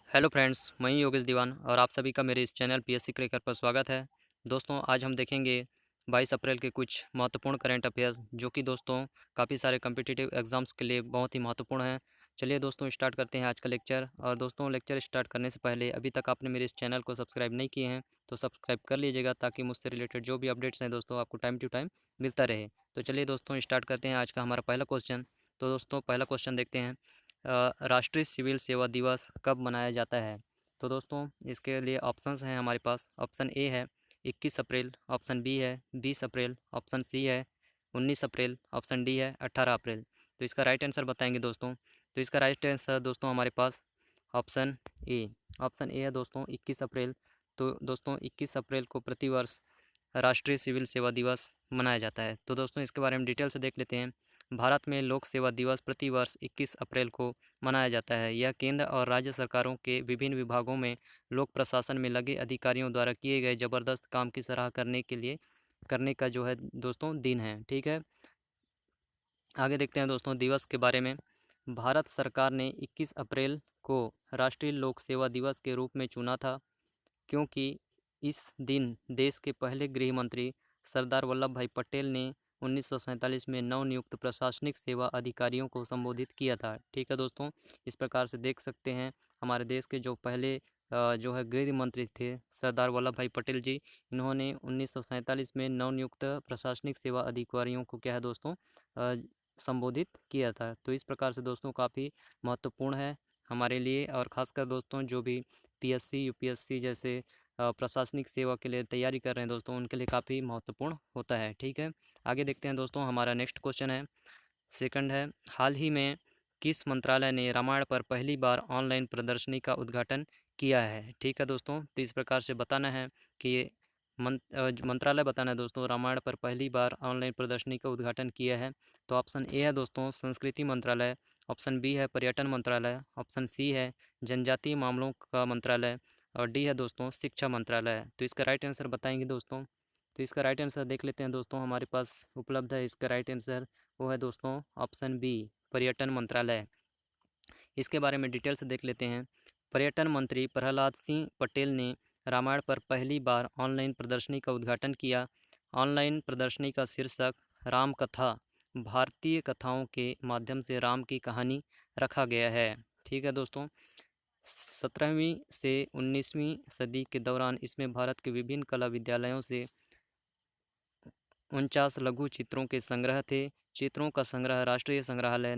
Hello friends, मैं हूं योगेश दीवान और आप सभी का मेरे इस चैनल पीएससी क्रैकर पर स्वागत है। दोस्तों, आज हम देखेंगे 22 अप्रैल के कुछ महत्वपूर्ण करंट अफेयर्स जो कि दोस्तों काफ़ी सारे कॉम्पिटिटिव एग्जाम्स के लिए बहुत ही महत्वपूर्ण हैं। चलिए दोस्तों, स्टार्ट करते हैं आज का लेक्चर। और दोस्तों, लेक्चर स्टार्ट करने से पहले अभी तक आपने मेरे इस चैनल को सब्सक्राइब नहीं किए हैं तो सब्सक्राइब कर लीजिएगा, ताकि मुझसे रिलेटेड जो भी अपडेट्स हैं दोस्तों आपको टाइम टू टाइम मिलता रहे। तो चलिए दोस्तों, स्टार्ट करते हैं आज का हमारा पहला क्वेश्चन। तो दोस्तों, पहला क्वेश्चन देखते हैं। राष्ट्रीय सिविल सेवा दिवस कब मनाया जाता है? तो दोस्तों, इसके लिए ऑप्शंस हैं हमारे पास। ऑप्शन ए है 21 अप्रैल, ऑप्शन बी है 20 अप्रैल, ऑप्शन सी है 19 अप्रैल, ऑप्शन डी है 18 अप्रैल। तो इसका राइट आंसर बताएंगे दोस्तों। तो इसका राइट आंसर दोस्तों हमारे पास ऑप्शन ए। ऑप्शन ए है दोस्तों 21 अप्रैल। तो दोस्तों 21 अप्रैल को प्रतिवर्ष राष्ट्रीय सिविल सेवा दिवस मनाया जाता है। तो दोस्तों, इसके बारे में डिटेल से देख लेते हैं। भारत में लोक सेवा दिवस प्रतिवर्ष 21 अप्रैल को मनाया जाता है। यह केंद्र और राज्य सरकारों के विभिन्न विभागों में लोक प्रशासन में लगे अधिकारियों द्वारा किए गए जबरदस्त काम की सराहना करने का जो है दोस्तों दिन है। ठीक है, आगे देखते हैं दोस्तों दिवस के बारे में। भारत सरकार ने 21 अप्रैल को राष्ट्रीय लोक सेवा दिवस के रूप में चुना था, क्योंकि इस दिन देश के पहले गृह मंत्री सरदार वल्लभ भाई पटेल ने 1947 में नवनियुक्त प्रशासनिक सेवा अधिकारियों को संबोधित किया था। ठीक है दोस्तों, इस प्रकार से देख सकते हैं हमारे देश के जो पहले जो है गृह मंत्री थे सरदार वल्लभ भाई पटेल जी, इन्होंने 1947 में नवनियुक्त प्रशासनिक सेवा अधिकारियों को क्या है दोस्तों संबोधित किया था। तो इस प्रकार से दोस्तों काफ़ी महत्वपूर्ण है हमारे लिए, और ख़ासकर दोस्तों जो भी पीएससी यूपीएससी जैसे प्रशासनिक सेवा के लिए तैयारी कर रहे हैं दोस्तों, उनके लिए काफ़ी महत्वपूर्ण होता है। ठीक है, आगे देखते हैं दोस्तों। हमारा नेक्स्ट क्वेश्चन है, सेकंड है, हाल ही में किस मंत्रालय ने रामायण पर पहली बार ऑनलाइन प्रदर्शनी का उद्घाटन किया है? ठीक है दोस्तों, तो इस प्रकार से बताना है कि मंत्रालय बताना है दोस्तों रामायण पर पहली बार ऑनलाइन प्रदर्शनी का उद्घाटन किया है। तो ऑप्शन ए है दोस्तों संस्कृति मंत्रालय, ऑप्शन बी है पर्यटन मंत्रालय, ऑप्शन सी है जनजातीय मामलों का मंत्रालय, और डी है दोस्तों शिक्षा मंत्रालय। तो इसका राइट आंसर बताएंगे दोस्तों। तो इसका राइट आंसर देख लेते हैं दोस्तों, हमारे पास उपलब्ध है इसका राइट आंसर, वो है दोस्तों ऑप्शन बी पर्यटन मंत्रालय। इसके बारे में डिटेल से देख लेते हैं। पर्यटन मंत्री प्रहलाद सिंह पटेल ने रामायण पर पहली बार ऑनलाइन प्रदर्शनी का उद्घाटन किया। ऑनलाइन प्रदर्शनी का शीर्षक राम कथा, भारतीय कथाओं के माध्यम से राम की कहानी रखा गया है। ठीक है दोस्तों, 17वीं से 19वीं सदी के दौरान इसमें भारत के विभिन्न कला विद्यालयों से 49 लघु चित्रों के संग्रह थे। चित्रों का संग्रह राष्ट्रीय संग्रहालय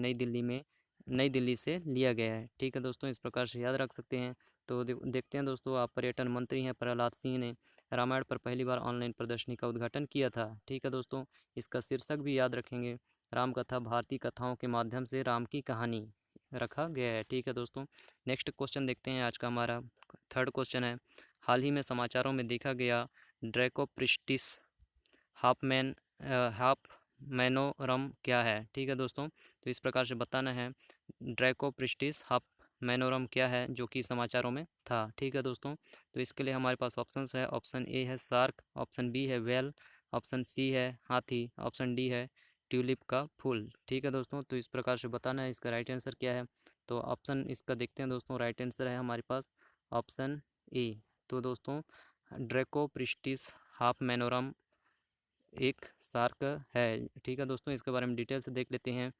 नई दिल्ली से लिया गया है। ठीक है दोस्तों, इस प्रकार से याद रख सकते हैं। तो देखते हैं दोस्तों, आप पर्यटन मंत्री हैं प्रहलाद सिंह ने रामायण पर पहली बार ऑनलाइन प्रदर्शनी का उद्घाटन किया था। ठीक है दोस्तों, इसका शीर्षक भी याद रखेंगे, राम कथा, भारतीय कथाओं के माध्यम से राम की कहानी रखा गया है। ठीक है दोस्तों, नेक्स्ट क्वेश्चन देखते हैं। आज का हमारा थर्ड क्वेश्चन है, हाल ही में समाचारों में देखा गया ड्रैकोप्रिस्टिस हाफमैन हाफ मैनोरम क्या है? ठीक है दोस्तों, तो इस प्रकार से बताना है ड्रैकोप्रिस्टिस हाफ मैनोरम क्या है जो कि समाचारों में था। ठीक है दोस्तों, तो इसके लिए हमारे पास ऑप्शंस है। ऑप्शन ए है शार्क, ऑप्शन बी है वेल, ऑप्शन सी है हाथी, ऑप्शन डी है ट्यूलिप का फूल। ठीक है दोस्तों, तो इस प्रकार से बताना है इसका राइट आंसर क्या है। तो ऑप्शन इसका देखते हैं दोस्तों, राइट आंसर है हमारे पास ऑप्शन ए। तो दोस्तों ड्रैकोप्रिस्टिस हाफ मैनोरम एक शार्क है। ठीक है दोस्तों, इसके बारे में डिटेल से देख लेते हैं।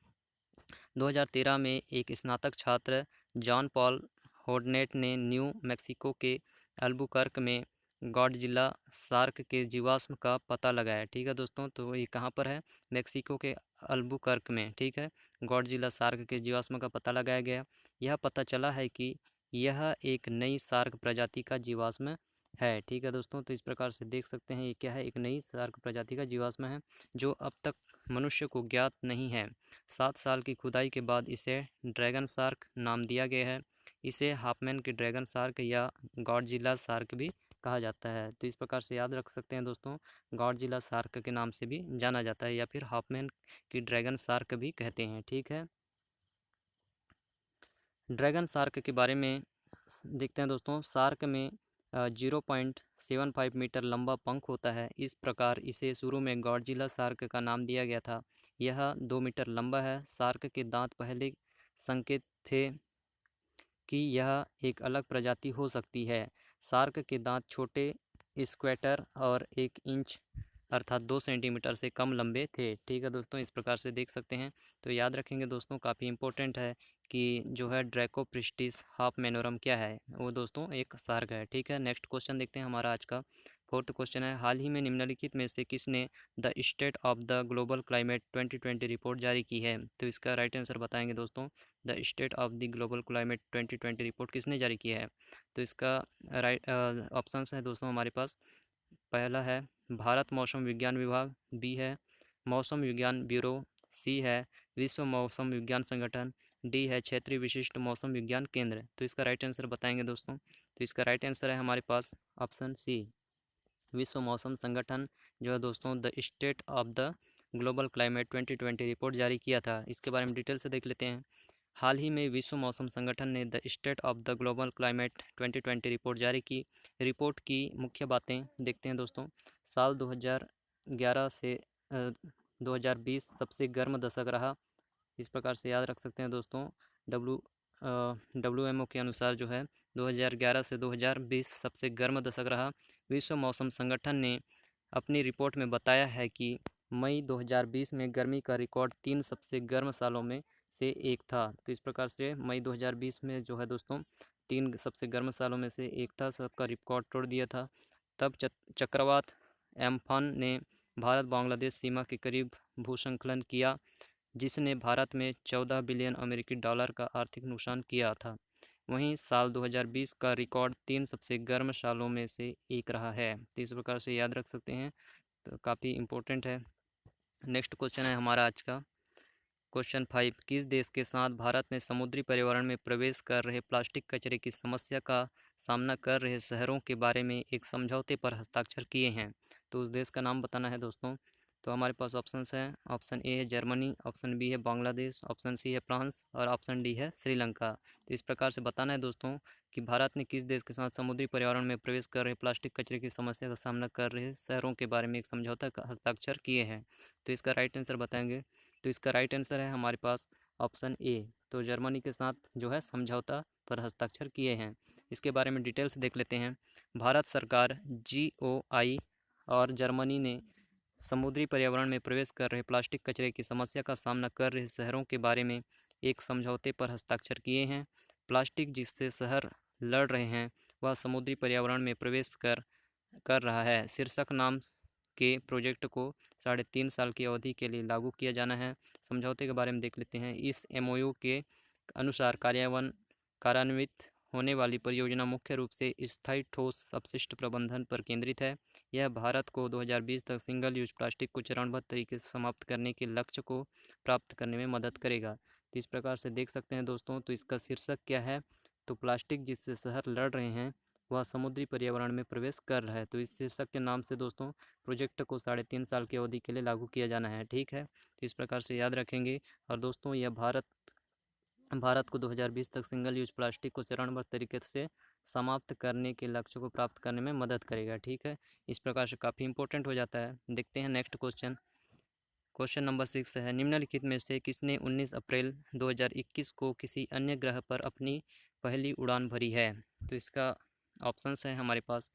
2013 में एक स्नातक छात्र जॉन पॉल होडनेट ने न्यू मैक्सिको के अल्बुकर्क में गॉडजिला शार्क के जीवाश्म का पता लगाया। ठीक है दोस्तों, तो ये कहाँ पर है? मैक्सिको के अल्बुकर्क में। ठीक है, गॉडजिला शार्क के जीवाश्म का पता लगाया गया। यह पता चला है कि यह एक नई शार्क प्रजाति का जीवाश्म है। ठीक है दोस्तों, तो इस प्रकार से देख सकते हैं ये क्या है, एक नई शार्क प्रजाति का जीवाश्म है जो अब तक मनुष्य को ज्ञात नहीं है। 7 साल की खुदाई के बाद इसे ड्रैगन शार्क नाम दिया गया है। इसे हाफमैन की ड्रैगन शार्क या गॉडजिला शार्क भी कहा जाता है। तो इस प्रकार से याद रख सकते हैं दोस्तों, गॉडजिला शार्क के नाम से भी जाना जाता है, या फिर हाफमैन की ड्रैगन शार्क भी कहते हैं। ठीक है, ड्रैगन शार्क के बारे में देखते हैं दोस्तों। शार्क में 0.75 मीटर लंबा पंख होता है। इस प्रकार इसे शुरू में गॉडजिला शार्क का नाम दिया गया था। यह 2 मीटर लंबा है। शार्क के दांत पहले संकेत थे कि यह एक अलग प्रजाति हो सकती है। शार्क के दांत छोटे, स्क्वैटर और 1 इंच अर्थात 2 सेंटीमीटर से कम लंबे थे। ठीक है दोस्तों, इस प्रकार से देख सकते हैं। तो याद रखेंगे दोस्तों, काफ़ी इंपॉर्टेंट है कि जो है ड्रैकोप्रिस्टिस हाफ मैनोरम क्या है, वो दोस्तों एक शार्क है। ठीक है, नेक्स्ट क्वेश्चन देखते हैं हमारा आज का। फोर्थ क्वेश्चन है, हाल ही में निम्नलिखित में से किसने the state of the global climate 2020 report जारी की है? तो इसका राइट आंसर बताएंगे दोस्तों। The state of the global climate 2020 report किसने जारी किया है? तो इसका राइट ऑप्शंस है दोस्तों हमारे पास। पहला है भारत मौसम विज्ञान विभाग, बी है मौसम विज्ञान ब्यूरो, सी है विश्व मौसम विज्ञान संगठन, डी है क्षेत्रीय विशिष्ट मौसम विज्ञान केंद्र। तो इसका राइट आंसर बताएंगे दोस्तों। तो इसका राइट आंसर है हमारे पास ऑप्शन सी, विश्व मौसम संगठन जो है दोस्तों the state of the global climate 2020 report जारी किया था। इसके बारे में डिटेल से देख लेते हैं। हाल ही में विश्व मौसम संगठन ने the state of the global climate 2020 report जारी की। रिपोर्ट की मुख्य बातें देखते हैं दोस्तों। साल 2011 से 2020 सबसे गर्म दशक रहा। इस प्रकार से याद रख सकते हैं दोस्तों। डब्ल्यू WMO के अनुसार जो है 2011 से 2020 सबसे गर्म दशक रहा। विश्व मौसम संगठन ने अपनी रिपोर्ट में बताया है कि मई 2020 में गर्मी का रिकॉर्ड 3 सबसे गर्म सालों में से एक था। तो इस प्रकार से मई 2020 में जो है दोस्तों 3 सबसे गर्म सालों में से एक था, सबका रिकॉर्ड तोड़ दिया था। तब चक्रवात एम्फान ने भारत बांग्लादेश सीमा के करीब भूस्खलन किया, जिसने भारत में 14 बिलियन अमेरिकी डॉलर का आर्थिक नुकसान किया था। वहीं साल 2020 का रिकॉर्ड 3 सबसे गर्म सालों में से एक रहा है। तो इस प्रकार से याद रख सकते हैं, तो काफ़ी इम्पोर्टेंट है। नेक्स्ट क्वेश्चन है हमारा आज का क्वेश्चन 5, किस देश के साथ भारत ने समुद्री पर्यावरण में प्रवेश कर रहे प्लास्टिक कचरे की समस्या का सामना कर रहे शहरों के बारे में एक समझौते पर हस्ताक्षर किए हैं? तो उस देश का नाम बताना है दोस्तों। तो हमारे पास ऑप्शंस हैं। ऑप्शन ए है जर्मनी, ऑप्शन बी है बांग्लादेश, ऑप्शन सी है फ्रांस और ऑप्शन डी है श्रीलंका। तो इस प्रकार से बताना है दोस्तों कि भारत ने किस देश के साथ समुद्री पर्यावरण में प्रवेश कर रहे प्लास्टिक कचरे की समस्या का सामना कर रहे शहरों के बारे में एक समझौता का हस्ताक्षर किए हैं। तो इसका राइट आंसर बताएंगे। तो इसका राइट आंसर है हमारे पास ऑप्शन ए। तो जर्मनी के साथ जो है समझौता पर हस्ताक्षर किए हैं। इसके बारे में डिटेल्स देख लेते हैं। भारत सरकार, GOI और जर्मनी ने समुद्री पर्यावरण में प्रवेश कर रहे प्लास्टिक कचरे की समस्या का सामना कर रहे शहरों के बारे में एक समझौते पर हस्ताक्षर किए हैं। प्लास्टिक जिससे शहर लड़ रहे हैं वह समुद्री पर्यावरण में प्रवेश कर रहा है शीर्षक नाम के प्रोजेक्ट को 3.5 साल की अवधि के लिए लागू किया जाना है। समझौते के बारे में देख लेते हैं। इस MOU के अनुसार कार्यान्वित होने वाली परियोजना मुख्य रूप से स्थायी ठोस अपशिष्ट प्रबंधन पर केंद्रित है। यह भारत को 2020 तक सिंगल यूज प्लास्टिक को चरणबद्ध तरीके से समाप्त करने के लक्ष्य को प्राप्त करने में मदद करेगा। तो इस प्रकार से देख सकते हैं दोस्तों। तो इसका शीर्षक क्या है? तो प्लास्टिक जिससे शहर लड़ रहे हैं वह समुद्री पर्यावरण में प्रवेश कर रहा है। तो इस शीर्षक के नाम से दोस्तों प्रोजेक्ट को 3.5 साल की अवधि के लिए लागू किया जाना है। ठीक है, तो इस प्रकार से याद रखेंगे। और दोस्तों यह भारत को 2020 तक सिंगल यूज प्लास्टिक को चरणबद्ध तरीके से समाप्त करने के लक्ष्य को प्राप्त करने में मदद करेगा। ठीक है, इस प्रकार से काफ़ी इंपॉर्टेंट हो जाता है। देखते हैं नेक्स्ट क्वेश्चन। क्वेश्चन नंबर 6 है, निम्नलिखित में से किसने 19 अप्रैल 2021 को किसी अन्य ग्रह पर अपनी पहली उड़ान भरी है? तो इसका ऑप्शंस है हमारे पास।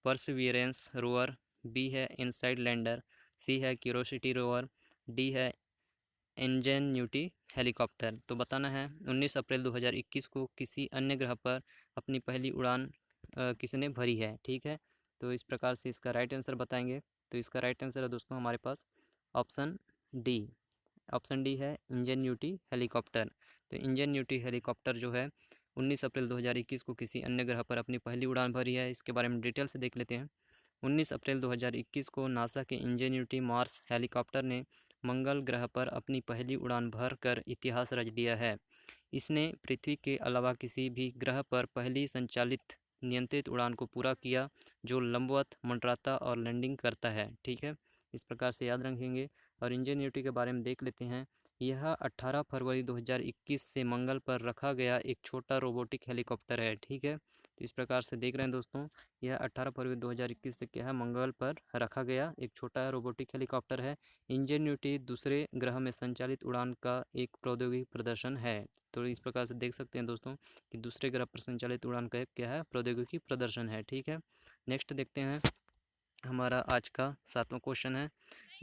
परसिवियरेंस रोवर, बी है इनसाइड लैंडर, सी है क्यूरोसिटी रोवर, डी है इंजेन्यूटी हेलीकॉप्टर। तो बताना है 19 अप्रैल 2021 को किसी अन्य ग्रह पर अपनी पहली उड़ान किसने भरी है। ठीक है, तो इस प्रकार से इसका राइट आंसर बताएंगे। तो इसका राइट आंसर है दोस्तों हमारे पास ऑप्शन डी। ऑप्शन डी है इंजेन्यूटी हेलीकॉप्टर। तो इंजेन्यूटी हेलीकॉप्टर जो है 19 अप्रैल 2021 को किसी अन्य ग्रह पर अपनी पहली उड़ान भरी है। इसके बारे में डिटेल से देख लेते हैं। 19 अप्रैल 2021 को नासा के इंजेन्यूटी मार्स हेलीकॉप्टर ने मंगल ग्रह पर अपनी पहली उड़ान भर कर इतिहास रच दिया है। इसने पृथ्वी के अलावा किसी भी ग्रह पर पहली संचालित नियंत्रित उड़ान को पूरा किया जो लंबवत मंडराता और लैंडिंग करता है। ठीक है, इस प्रकार से याद रखेंगे। और इंजेन्यूटी के बारे में देख लेते हैं। यह 18 फरवरी 2021 से मंगल पर रखा गया एक छोटा रोबोटिक हेलीकॉप्टर है। ठीक है, तो इस प्रकार से देख रहे हैं दोस्तों, यह 18 फरवरी 2021 से क्या है, मंगल पर रखा गया एक छोटा रोबोटिक हेलीकॉप्टर है। इंजेन्यूटी दूसरे ग्रह में संचालित उड़ान का एक प्रौद्योगिकी प्रदर्शन है। तो इस प्रकार से देख सकते हैं दोस्तों कि दूसरे ग्रह पर संचालित उड़ान का एक क्या है, प्रौद्योगिकी प्रदर्शन है। ठीक है, नेक्स्ट देखते हैं, हमारा आज का 7वां क्वेश्चन है,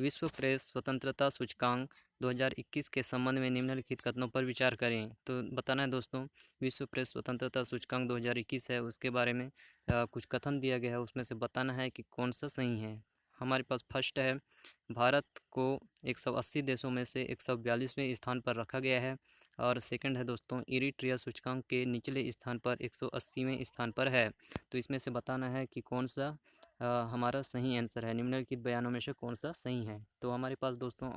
विश्व प्रेस स्वतंत्रता सूचकांक 2021 के संबंध में निम्नलिखित कथनों पर विचार करें। तो बताना है दोस्तों, विश्व प्रेस स्वतंत्रता सूचकांक 2021 है, उसके बारे में कुछ कथन दिया गया है, उसमें से बताना है कि कौन सा सही है। हमारे पास फर्स्ट है, भारत को 180 देशों में से 142वें स्थान पर रखा गया है। और सेकंड है दोस्तों, इरिट्रिया सूचकांक के निचले स्थान पर 180वें स्थान पर है। तो इसमें से बताना है कि कौन सा हमारा सही आंसर है, निम्नलिखित बयानों में से कौन सा सही है। तो हमारे पास दोस्तों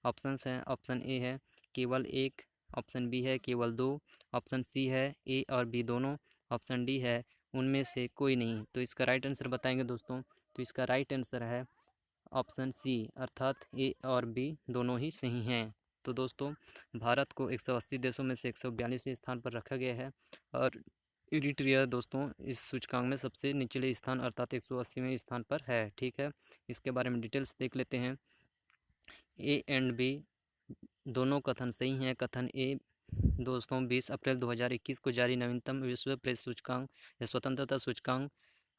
ऑप्शंस हैं, ऑप्शन ए है केवल एक, ऑप्शन बी है केवल दो, ऑप्शन सी है ए और बी दोनों, ऑप्शन डी है उनमें से कोई नहीं। तो इसका राइट आंसर बताएंगे दोस्तों, तो इसका राइट आंसर है ऑप्शन सी, अर्थात ए और बी दोनों ही सही हैं। तो दोस्तों, भारत को 180 देशों में से 142वें स्थान पर रखा गया है और इरिट्रिया दोस्तों इस सूचकांक में सबसे निचले स्थान अर्थात 180वें स्थान पर है। ठीक है, इसके बारे में डिटेल्स देख लेते हैं। ए एंड बी दोनों कथन सही हैं। कथन ए दोस्तों, 20 अप्रैल 2021 को जारी नवीनतम विश्व प्रेस सूचकांक या स्वतंत्रता सूचकांक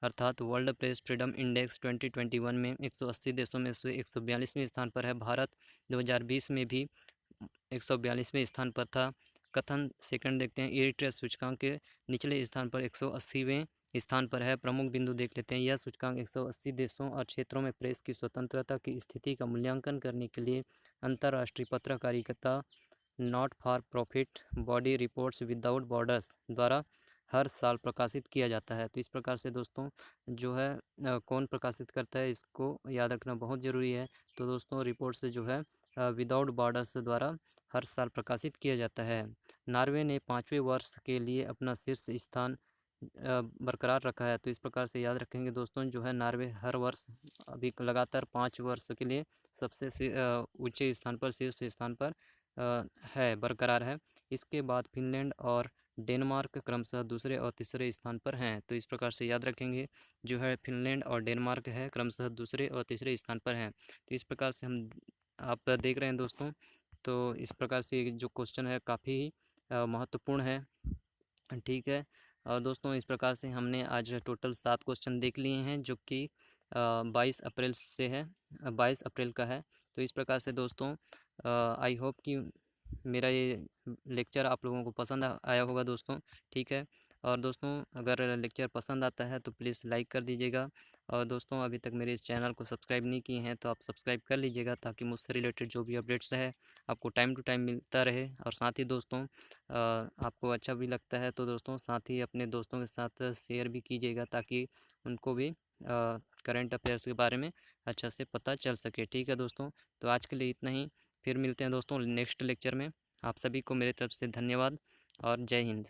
अर्थात वर्ल्ड प्रेस फ्रीडम इंडेक्स 2021 में 180 देशों में से 142वें स्थान पर है। भारत 2020 में भी 142वें स्थान पर था। कथन सेकंड देखते हैं, इरिट्रिया सूचकांक के निचले स्थान पर 180वें स्थान पर है। प्रमुख बिंदु देख लेते हैं, यह सूचकांक 180 देशों और क्षेत्रों में प्रेस की स्वतंत्रता की स्थिति का मूल्यांकन करने के लिए अंतर्राष्ट्रीय पत्रकारिता not for profit body reports without borders द्वारा हर साल प्रकाशित किया जाता है। तो इस प्रकार से दोस्तों जो है कौन प्रकाशित करता है, इसको याद रखना बहुत ज़रूरी है। तो दोस्तों रिपोर्ट से जो है विदाउट बॉर्डर्स द्वारा हर साल प्रकाशित किया जाता है। नॉर्वे ने 5वें वर्ष के लिए अपना शीर्ष स्थान बरकरार रखा है। तो इस प्रकार से याद रखेंगे दोस्तों, जो है नॉर्वे हर वर्ष अभी लगातार 5 वर्ष के लिए सबसे ऊंचे स्थान पर, शीर्ष स्थान पर है, बरकरार है। इसके बाद फिनलैंड और डेनमार्क क्रमशः दूसरे और तीसरे स्थान पर हैं। तो इस प्रकार से याद रखेंगे, जो है फिनलैंड और डेनमार्क है क्रमशः दूसरे और तीसरे स्थान पर हैं। तो इस प्रकार से हम आप देख रहे हैं दोस्तों, तो इस प्रकार से जो क्वेश्चन है काफ़ी महत्वपूर्ण है। ठीक है, और दोस्तों इस प्रकार से हमने आज टोटल 7 क्वेश्चन देख लिए हैं, जो कि 22 अप्रैल से है, 22 अप्रैल का है। तो इस प्रकार से दोस्तों आई होप कि मेरा ये लेक्चर आप लोगों को पसंद आया होगा दोस्तों। ठीक है, और दोस्तों अगर लेक्चर पसंद आता है तो प्लीज़ लाइक कर दीजिएगा। और दोस्तों अभी तक मेरे इस चैनल को सब्सक्राइब नहीं किए हैं तो आप सब्सक्राइब कर लीजिएगा, ताकि मुझसे रिलेटेड जो भी अपडेट्स है आपको टाइम टू टाइम मिलता रहे। और साथ ही दोस्तों आपको अच्छा भी लगता है तो दोस्तों साथ ही अपने दोस्तों के साथ शेयर भी कीजिएगा, ताकि उनको भी करंट अफेयर्स के बारे में अच्छा से पता चल सके। ठीक है दोस्तों, तो आज के लिए इतना ही, फिर मिलते हैं दोस्तों नेक्स्ट लेक्चर में। आप सभी को मेरे तरफ से धन्यवाद और जय हिंद।